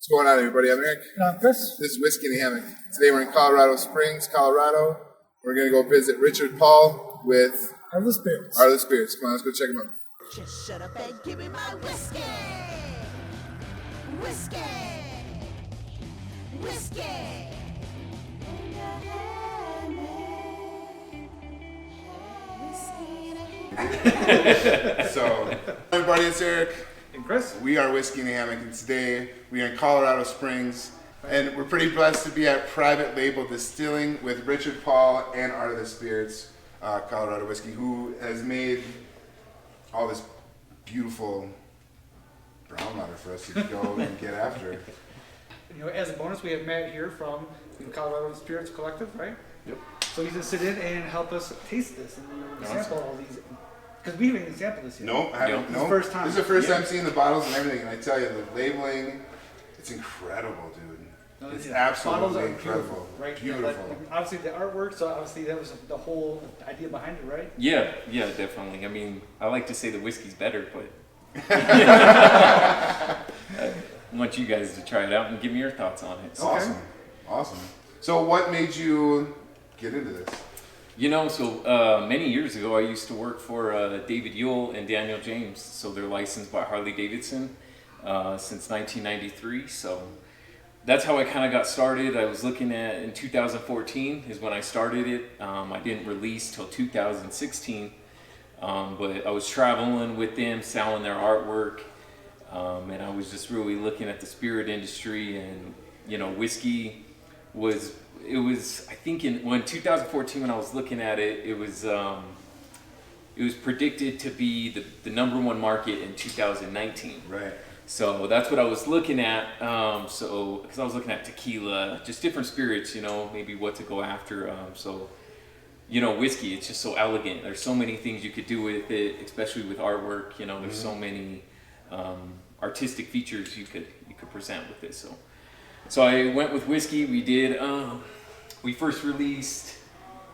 What's going on, everybody? I'm Eric. And I'm Chris. This is Whiskey in the Hammock. Today we're in Colorado Springs, Colorado. We're going to go visit Richard Paul with Artless Spirits. Artless Spirits. Come on, let's go check him out. Just shut up and give me my whiskey. Whiskey. Whiskey. In a hammock. So, everybody, it's Eric. And Chris. We are Whiskey in the Hammock, and today we are in Colorado Springs. And we're pretty blessed to be at Private Label Distilling with Richard Paul and Artless Spirits, Colorado Whiskey, who has made all this beautiful brown water for us to go and get after. You know, as a bonus, we have Matt here from the Colorado Spirits Collective, right? Yep. So he's going to sit in and help us taste this and sample all these. Because we haven't even sampled this yet. No, I haven't. This is the first time. This is the first time seeing the bottles and everything, and I tell you, the labeling, it's incredible, dude. No, It's yeah. absolutely Bottles are incredible. beautiful, right? Beautiful. Yeah, like, obviously the artwork, so obviously that was the whole idea behind it, right? Yeah, definitely. I mean, I like to say the whiskey's better, but I want you guys to try it out and give me your thoughts on it. So, Awesome. So what made you get into this? you know, so many years ago, I used to work for David Yule and Daniel James. So they're licensed by Harley Davidson since 1993. So that's how I kind of got started. I was looking at, in 2014 is when I started it. I didn't release till 2016, but I was traveling with them, selling their artwork, and I was just really looking at the spirit industry, and you know, whiskey was, I think in 2014 when I was looking at it, it was predicted to be the number one market in 2019. Right. So that's what I was looking at. Because I was looking at tequila, just different spirits, you know, maybe what to go after. You know, whiskey, it's just so elegant. There's so many things you could do with it, especially with artwork. You know, there's so many artistic features you could present with this. So I went with whiskey. We first released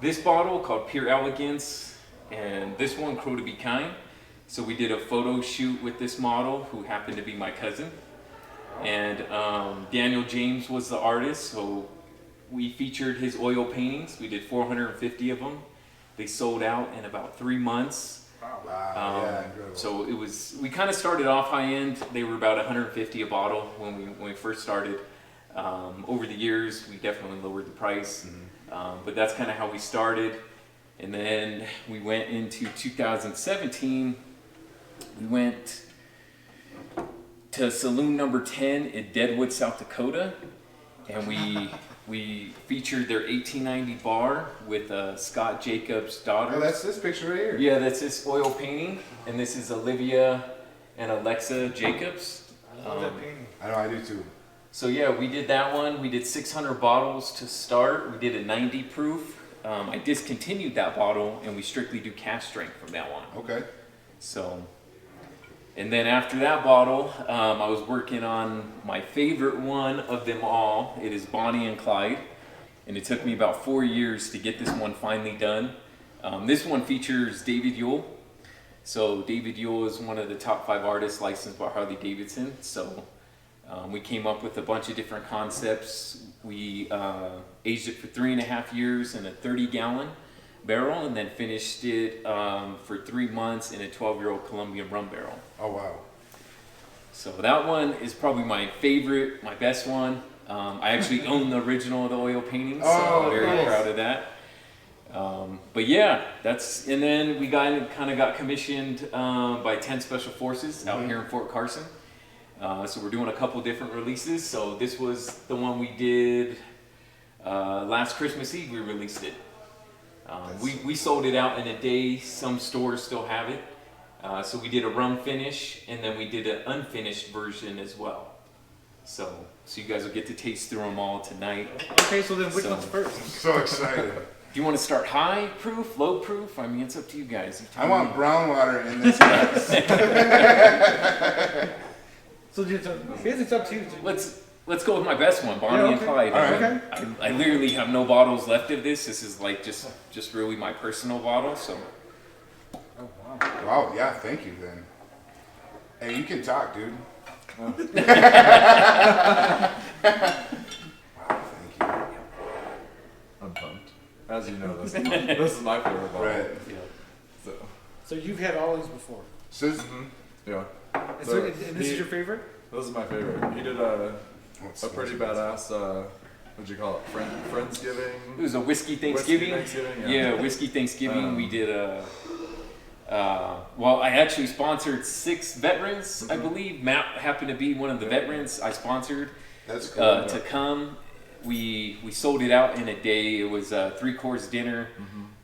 this bottle called Pure Elegance, and this one, Krew to be Kind. So we did a photo shoot with this model, who happened to be my cousin. And Daniel James was the artist, so we featured his oil paintings. We did 450 of them. They sold out in about 3 months. Wow. Yeah, incredible. So we kind of started off high end. They were about 150 a bottle when we first started. Over the years, we definitely lowered the price, but that's kind of how we started. And then we went into 2017. We went to Saloon Number 10 in Deadwood, South Dakota, and we featured their 1890 bar with Scott Jacobs' daughter. Oh, that's this picture right here. Yeah, that's this oil painting, and this is Olivia and Alexa Jacobs. I love that painting. I know, I do too. So yeah, we did that one. We did 600 bottles to start. We did a 90 proof. I discontinued that bottle, and we strictly do cask strength from now on. Okay. So, and then after that bottle, I was working on my favorite one of them all. It is Bonnie and Clyde, and it took me about 4 years to get this one finally done. This one features David Yule. So David Yule is one of the top 5 artists licensed by Harley Davidson. So we came up with a bunch of different concepts. We aged it for 3.5 years in a 30-gallon barrel, and then finished it for 3 months in a 12-year-old Colombian rum barrel. Oh, wow. So that one is probably my favorite, my best one. I actually own the original of the oil paintings, so I'm very proud of that. But yeah, and then we kind of got commissioned by 10 Special Forces out here in Fort Carson. So we're doing a couple different releases. So this was the one we did last Christmas Eve. We released it. We sold it out in a day. Some stores still have it. So we did a rum finish, and then we did an unfinished version as well. So you guys will get to taste through them all tonight. Okay, so then which one's first? I'm so excited. Do you want to start high proof, low proof? I mean, it's up to you guys. You tell I want me. brown water in this glass. So it's up to you. Let's go with my best one, Bonnie and Clyde. All right. Okay. I literally have no bottles left of this. This is like just really my personal bottle. So Oh, wow. Wow, yeah, thank you then. Hey, you can talk, dude. So you've had all these before. So this, Yeah. And, so, and this is your favorite? This is my favorite. He did a oh, pretty badass, what'd you call it? Friendsgiving? It was a whiskey Thanksgiving. Yeah. Whiskey Thanksgiving. We did a. Well, I actually sponsored 6 veterans, I believe. Matt happened to be one of the veterans I sponsored that's cool. to come. We sold it out in a day. It was a 3-course dinner,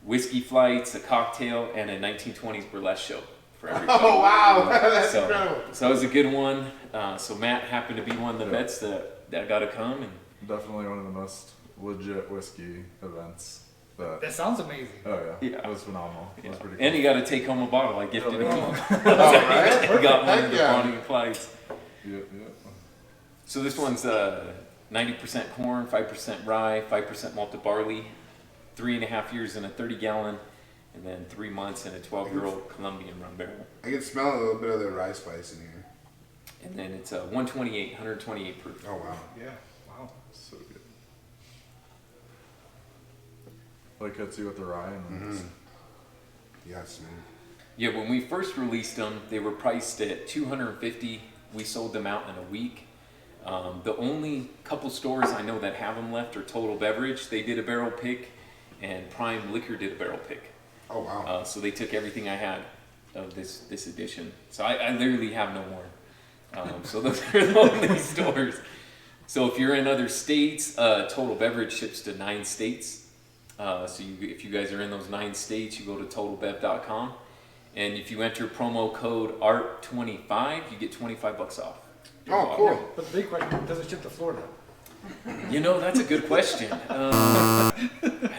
whiskey flights, a cocktail, and a 1920s burlesque show for everybody. Oh wow, that's So, incredible. so that was a good one. So Matt happened to be one of the vets that got to come, and Definitely one of the most legit whiskey events. That sounds amazing. Oh yeah, Yeah. it was phenomenal. It was pretty cool. and you got to take home a bottle. I gifted him. Oh, right? He got one Heck of the yeah. Bonnie and Clydes. Yep. So this one's 90% corn, 5% rye, 5% malted barley, 3.5 years in a 30-gallon, and then 3 months in a 12-year-old Colombian rum barrel. I can smell a little bit of the rye spice in here. And then it's 128 proof. Oh wow. Yeah. Wow. So good. Like hits you with the rye and then Yeah, smooth. Yeah, when we first released them, they were priced at $250. We sold them out in a week. The only couple stores I know that have them left are Total Beverage. They did a barrel pick, and Prime Liquor did a barrel pick. Oh wow. So they took everything I had of this edition. So I literally have no more. So those are the only stores. So if you're in other states, Total Beverage ships to 9 states. If you guys are in those 9 states, you go to totalbev.com. And if you enter promo code ART25, you get $25 off. Oh cool. But the big question, does it ship to Florida? You know, that's a good question. I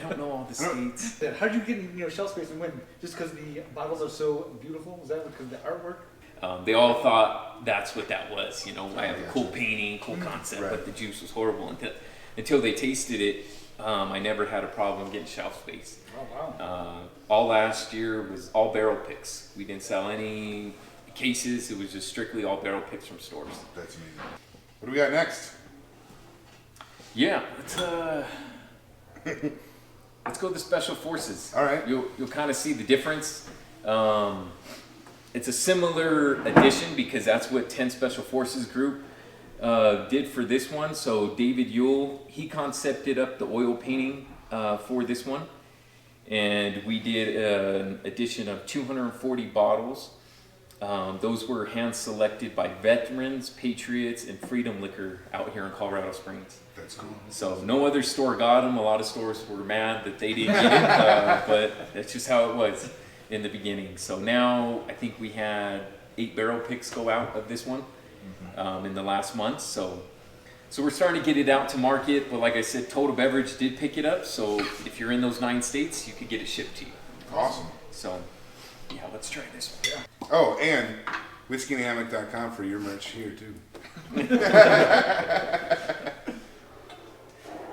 don't know all the states. How did you get shelf space and when? Just because the bottles are so beautiful? Is that because of the artwork? They all thought that's what that was. You know, I have a cool painting, cool concept, Right. but the juice was horrible until they tasted it. I never had a problem getting shelf space. Oh wow. All last year was all barrel picks. We didn't sell any cases. It was just strictly all barrel picks from stores. That's amazing. What do we got next? Yeah, let's go to the Special Forces. All right. You'll kind of see the difference. It's a similar edition because that's what 10 Special Forces Group did for this one. So David Yule, he concepted up the oil painting for this one. And we did an edition of 240 bottles. Those were hand selected by veterans, patriots, and Freedom Liquor out here in Colorado Springs. That's cool. So no other store got them. A lot of stores were mad that they didn't get it, but that's just how it was in the beginning. So now I think we had 8 barrel picks go out of this one in the last month. So we're starting to get it out to market. But like I said, Total Beverage did pick it up. So if you're in those 9 states, you could get it shipped to you. Awesome. So yeah, let's try this one. Oh, and whiskeyandhammock.com for your merch here too.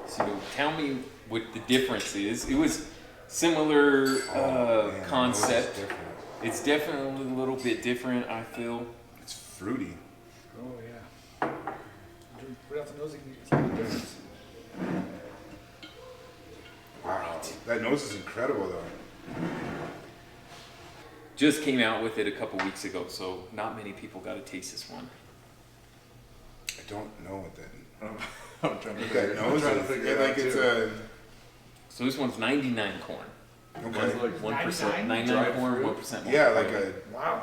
So tell me what the difference is. It was similar Man, concept. it's different. It's definitely a little bit different, I feel. It's fruity. Oh yeah. Right off the nose, it's like a difference. Wow. That nose is incredible though. Just came out with it a couple weeks ago, so not many people got to taste this one. I don't know what that. I'm trying to That figure, I'm nose trying to is. figure Yeah, it like out it's too. So this one's 99 corn. Okay. Mine's like 1%, 99? 99 Dried corn, fruit? 1% Yeah, malted like barley. a. Wow.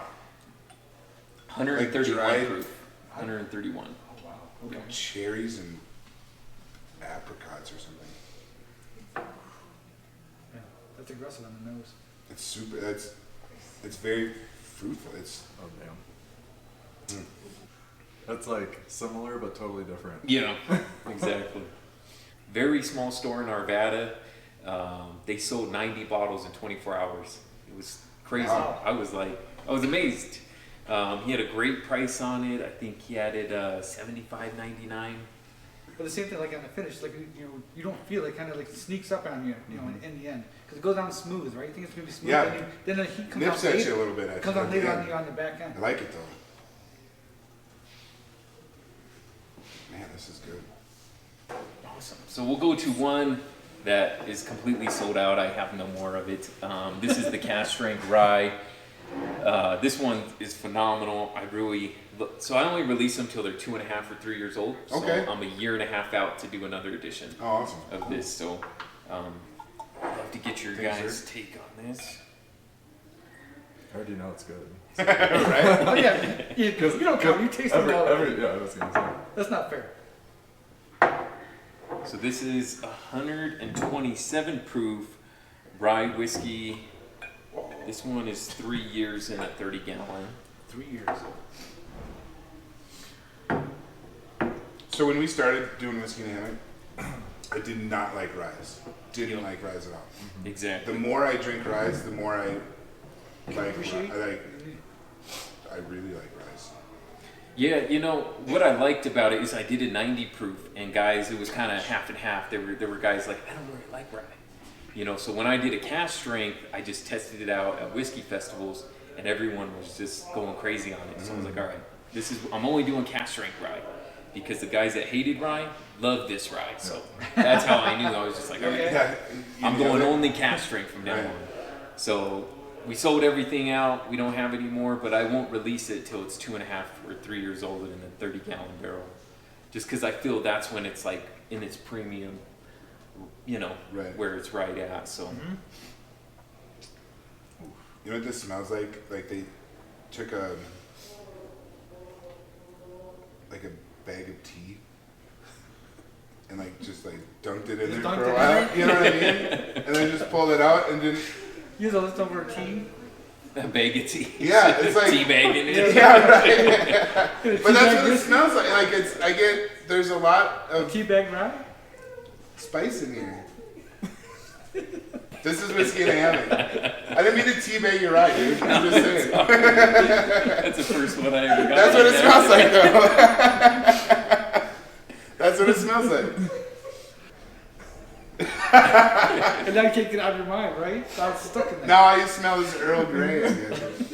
131 like dried- proof. 131. Oh wow. Okay. Like cherries and apricots or something. Yeah, that's aggressive on the nose. It's super. It's very fruitful. It's. Oh damn. That's like similar but totally different. Yeah, exactly. Very small store in Arvada. They sold 90 bottles in 24 hours. It was crazy. Wow. I was amazed. He had a great price on it. I think he had it $75.99. But the same thing, like on the finish, like you don't feel it, kind of like sneaks up on you, in the end, because it goes down smooth, right? You think it's gonna be smooth, Yeah. then the heat comes Nips out at later. you a little bit. Actually, Comes out at later the on end. on the back end. I like it though. Man, this is good. Awesome. So we'll go to one that is completely sold out. I have no more of it. This is the cask strength rye. This one is phenomenal. So I only release them till they're 2.5 or 3 years old. So Okay. I'm a year and a half out to do another edition Oh, awesome. of this. So I'd love to get your Thanks, guys' sir. take on this. I already know it's good. Right? Oh yeah, you don't count. You taste it all. Yeah, I was gonna say. That's not fair. So this is 127 proof rye whiskey. This one is 3 years in a 30 gallon. 3 years. So when we started doing whiskey in Hammock, I did not like ryes. Didn't like ryes at all. Exactly. The more I drink ryes, the more I like. Appreciate? I really like ryes. Yeah, you know what I liked about it is I did a 90 proof, and guys, it was kind of half and half. There were guys like, I don't really like rye, you know. So when I did a cask strength, I just tested it out at whiskey festivals, and everyone was just going crazy on it. So I was like, all right, I'm only doing cask strength rye, because the guys that hated rye loved this rye. So that's how I knew. I was just like, all right, Yeah, I'm going only cask strength from now Right. on. So we sold everything out. We don't have it anymore, but I won't release it till it's 2.5 or 3 years old in a 30-gallon barrel, just because I feel that's when it's like in its premium, you know, Right. where it's right at. So You know what this smells like? Like they took a bag of tea and just dunked it in there Just for dunked a it while. in there? You know what I mean? And then just pulled it out and didn't. Use a leftover tea. a bag of tea. Yeah, it's like tea bag in it. Yeah, right. But that's what it smells like. There's a lot of Tea bag rye. spice in here. This is whiskey in a hammock. I didn't mean to teabag your rye, dude. I'm just saying. That's the first one I ever got. That's what it smells like, though. That's what it smells like. And now you can't get it out of your mind, right? I was stuck in there. Now I smell this Earl Gray. I guess.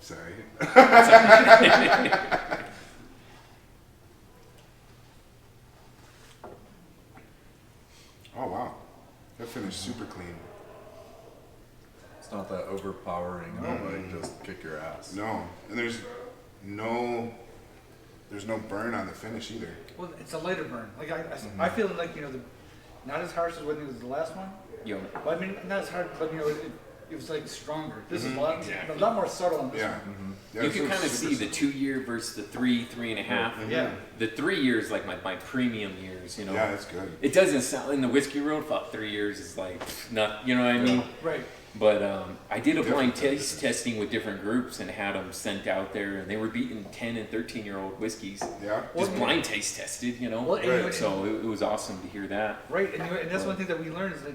Sorry. Oh wow, that finished super clean. It's not that overpowering, just kick your ass. No, and there's no burn on the finish either. Well, it's a lighter burn. I feel like not as harsh as when it was the last one. Yo, But I mean, not as hard, but it was like stronger. This is a lot, Exactly. a lot more subtle on this Yeah. one. Yeah, you it's can kind of super see the 2 year versus the 3.5. Yeah. The 3 years like my premium years, you know. Yeah, it's good. It doesn't sound in the whiskey world. Fuck, 3 years is like not, you know what I mean. Right. But I did a blind Different taste testing with different groups and had them sent out there, and they were beating 10 and 13-year-old whiskeys. Yeah. Just blind taste tested, you know. Well, and Right. So it was awesome to hear that. Right, and that's one thing that we learned is that,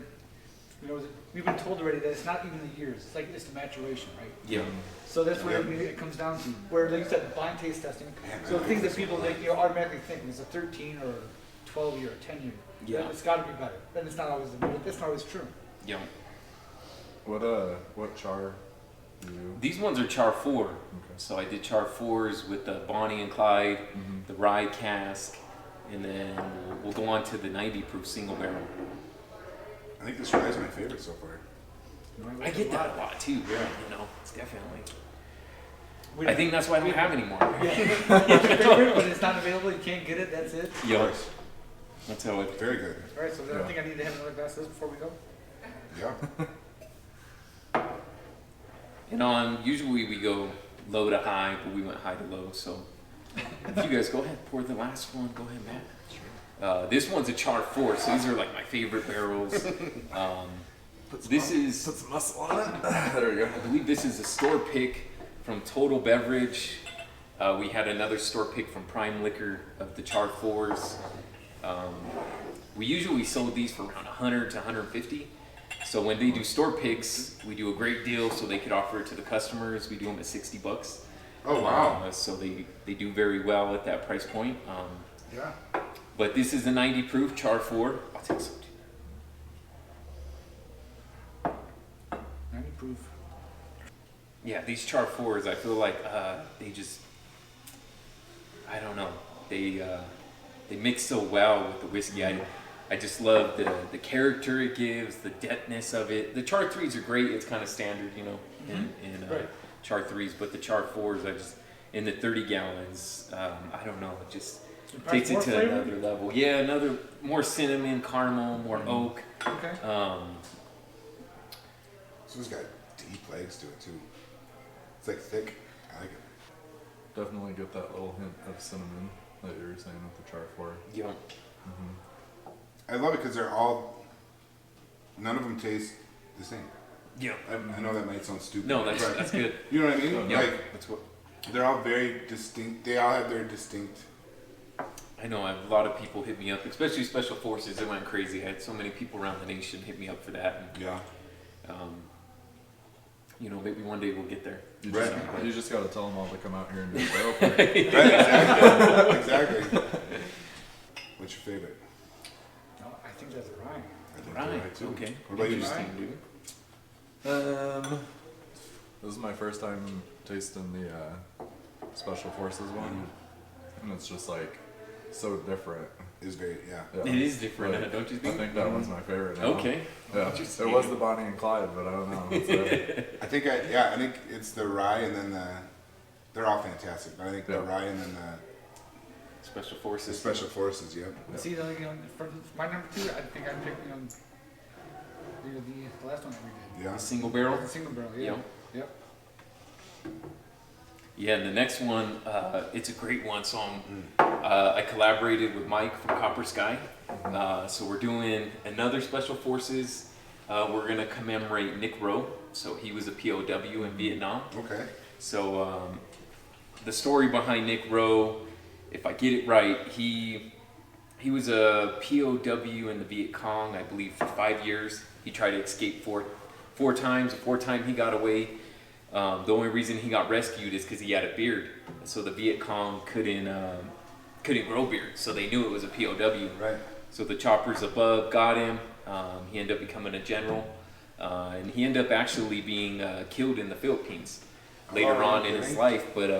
we've been told already that it's not even the years, it's the maturation, right? Yeah. So that's what Yep. it comes down to. Where, like you said, blind taste testing. So things that people automatically think it's a 13 or 12 year or 10 year. Yeah. It's got to be better. And it's not always true. Yeah. What char do you? These ones are char 4. So I did char 4s with the Bonnie and Clyde, the rye cask, and then we'll go on to the 90 proof single barrel. I think this rye is my favorite so far. I get that a lot too. Yeah. You know, it's definitely. We I think that's why I don't have any more. But it's not available, you can't get it, that's it. Yeah. That's how it. Very good. All right, so then I think I need to have another glass of this before we go. Yeah. And on usually we go low to high, but we went high to low. So if you guys go ahead, pour the last one. Go ahead, Matt. This one's a char 4, so these are like my favorite barrels. Put some muscle on it. There we go. I believe this is a store pick from Total Beverage. We had another store pick from Prime Liquor of the char 4s. We usually sold these for around 100 to 150. So when they do store picks, we do a great deal so they could offer it to the customers. We do them at $60. Oh wow. So they do very well at that price point. Yeah. But this is a 90 proof char 4. I'll take some. 90 proof. Yeah, these char 4s, I feel like they just, I don't know, they mix so well with the whiskey. I just love the character it gives, the depthness of it. The char 3s are great. It's kind of standard, you know, in Right. char 3s, but the char 4s, I just in the 30 gallons. I don't know. It just takes it More to flavor? another level. Yeah, another more cinnamon, caramel, more oak. Okay. So it's got deep legs to it too. It's like thick. I like it. Definitely get that little hint of cinnamon that you were saying with the char 4. Yeah. I love it because they're all. None of them taste the same. Yeah. I know that might sound stupid. No, that's but that's good. you know what I mean? Yeah. Like That's what. they're all very distinct. They all have their distinct. I know a lot of people hit me up, especially Special Forces. It went crazy. I had so many people around the nation hit me up for that. And, Yeah. you know, maybe one day we'll get there. You Right. just got to tell them all to come out here and do a barrel party. Right. Exactly. Exactly. What's your favorite? No, I think that's rye. I think Right. they're right, too. Okay. What about you? Interesting, dude. This is my first time tasting the Special Forces one, and it's just like so different. Is very yeah. Yeah. It is different, Like, don't you I think? think that one's my favorite. Now. Okay. Yeah, it was the Bonnie and Clyde, but I don't know. It's, I think it's the rye and then they're all fantastic, but I think the Yeah. rye and then Special the Forces. special forces. Yep. See, you know, for my number 2, I think I'm picking the last one that we did. Yeah. The single barrel. The single barrel, yeah. Yep. Yep. Yeah, and the next one, it's a great one. So I collaborated with Mike from Copper Sky. So we're doing another Special Forces. We're gonna commemorate Nick Rowe. So he was a POW in Vietnam. Okay. So the story behind Nick Rowe, if I get it right, he was a POW in the Viet Cong, I believe, for 5 years. He tried to escape four times. The fourth time he got away. The only reason he got rescued is because he had a beard. So the Viet Cong couldn't grow beards, so they knew it was a POW. Right. So the choppers above got him. He ended up becoming a general, and he ended up actually being killed in the Philippines later on in his life. But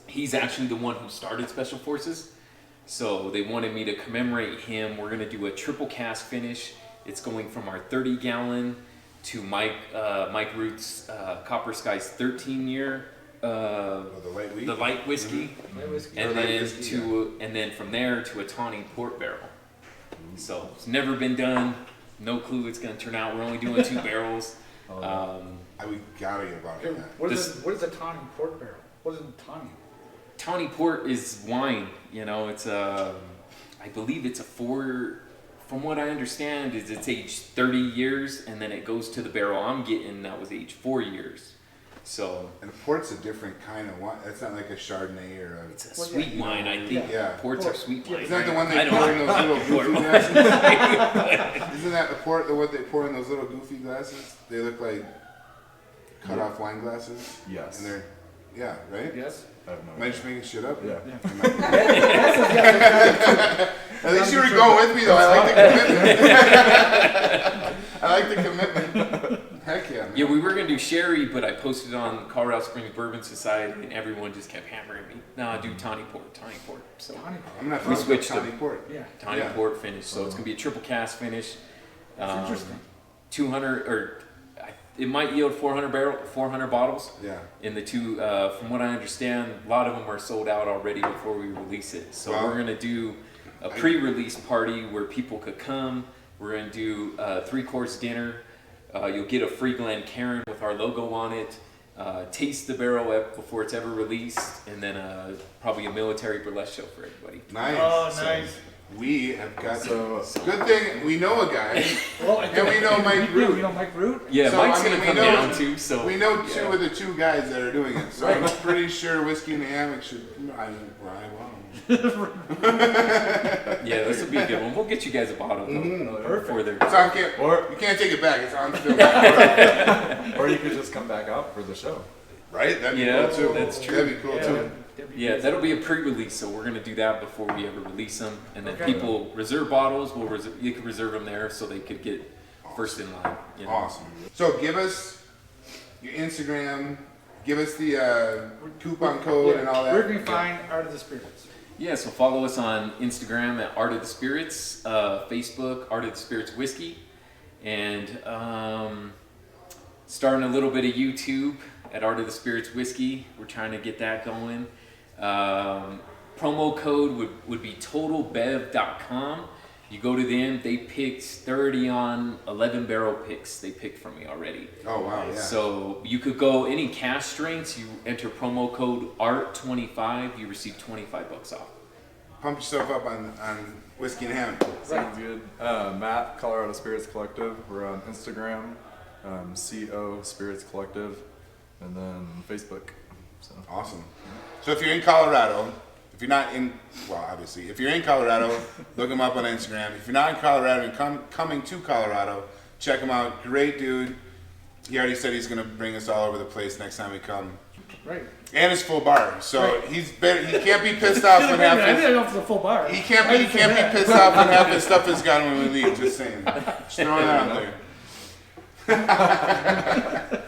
he's actually the one who started Special Forces. So they wanted me to commemorate him. We're gonna do a triple cask finish. It's going from our 30-gallon to Mike Root's Copper Sky's 13-year. Oh, the light wheat. The light whiskey, Light whiskey. and Or light then whiskey, and then from there to a tawny port barrel. So it's never been done. No clue it's gonna turn out. We're only doing 2 barrels. We gotta get about Okay, that. what is a tawny port barrel? What is a tawny? Tawny port is wine. You know, it's I believe it's a 4. From what I understand, is it's aged 30 years, and then it goes to the barrel I'm getting that was aged 4 years. So And port's a different kind of wine. It's not like a Chardonnay or a. it's a Well, sweet yeah, wine. I think yeah. ports are sweet wine. Isn't that the one I they don't pour in know. those little goofy glasses? Isn't that the port? The what they pour in those little goofy glasses? They look like cut off wine glasses. Yes. And they're yeah, right. Yes. I have no Am I just making shit up? Yeah. At least you were going with me though. I like the commitment. Heck yeah, man. Yeah, we were gonna do sherry, but I posted on Colorado Springs Bourbon Society, and everyone just kept hammering me. No, do tawny port. So Tawny port. I'm not We talking switched about them. tawny port. Yeah. tawny Yeah. port finish. So it's gonna be a triple cask finish. That's interesting. 200 or it might yield 400 bottles. Yeah. In the 2, from what I understand, a lot of them are sold out already before we release it. So Wow. we're gonna do a pre-release party where people could come. We're gonna do a 3-course dinner. You'll get a free Glencairn with our logo on it. Taste the barrel before it's ever released, and then probably a military burlesque show for everybody. Nice. Oh, So nice. we have got. So Good thing we know a guy. Well, And we know Mike Yeah, Root. we know Mike Root. Yeah, So, Mike's I mean, gonna we come know- down too. So We know yeah. 2 of the 2 guys that are doing it, so I'm pretty sure Whiskey in the Hammock should. I Yeah, this will be a good one. We'll get you guys a bottle though, before they're. It's on camera. Or- You can't take it back. It's on film. or you could just come back out for the show. Right? That'd be Yeah, cool too. that's true. That'd be cool too. Yeah, that'll be a pre-release, so we're gonna do that before we ever release them, and then Okay. people reserve bottles. You can reserve them there so they could get first in line. You know? Awesome. So give us your Instagram. Give us the coupon code and all that. Where can you find Art of the Spirits? Yeah, so follow us on Instagram at Art of the Spirits, Facebook, Art of the Spirits Whiskey, and starting a little bit of YouTube at Art of the Spirits Whiskey. We're trying to get that going. Promo code would be totalbev.com. You go to them, they picked 30 on 11 barrel picks they picked from me already. Oh, wow, yeah. So you could go any cask strengths, you enter promo code ART25, you receive $25 off. Pump yourself up on Whiskey and Hammock. Sounds good. Matt, Colorado Spirits Collective. We're on Instagram, CO Spirits Collective, and then Facebook. So. Awesome. So if you're in Colorado, if you're not in, well, obviously, if you're in Colorado, look him up on Instagram. If you're not in Colorado and coming to Colorado, check him out. Great dude. He already said he's going to bring us all over the place next time we come. Right. And it's full bar, so Right. he can't be pissed off when half I his, didn't know if it's a full bar. he can't be pissed off when half his stuff is gone when we leave. Just saying. Just throwing that out there.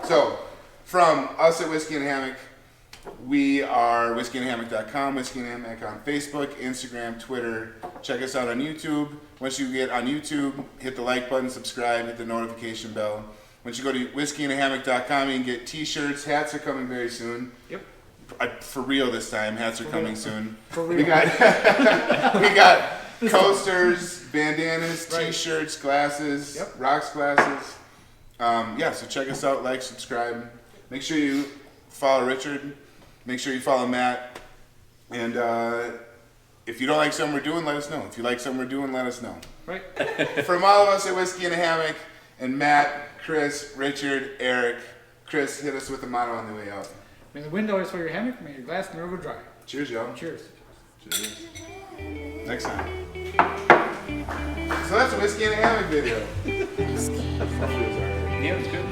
So, from us at Whiskey and Hammock, we are whiskeyandhammock.com, Whiskey and Hammock on Facebook, Instagram, Twitter. Check us out on YouTube. Once you get on YouTube, hit the like button, subscribe, hit the notification bell. Once you go to whiskeyandhammock.com, you can get t-shirts. Hats are coming very soon. Yep. For real this time. Hats are coming soon. For real. We got coasters, bandanas, Right. t-shirts, glasses, Yep. rocks glasses. Yeah, so check us out, like, subscribe. Make sure you follow Richard. Make sure you follow Matt. And if you don't like something we're doing, let us know. If you like something we're doing, let us know. Right. From all of us at Whiskey and a Hammock, and Matt, Chris, Richard, Eric. Chris, hit us with the motto on the way out. May the wind always fill your hammock. May your glass never go dry. Cheers, y'all. Cheers. Cheers. Next time. So that's a Whiskey and a Hammock video. Yeah, it's good.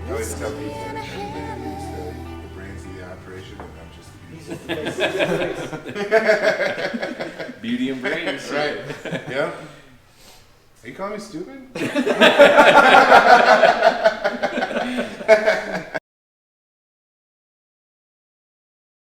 I always tell people that everybody's the brains of the operation, and I'm just the beast. Beauty and brains. Right. Yeah. Are you calling me stupid?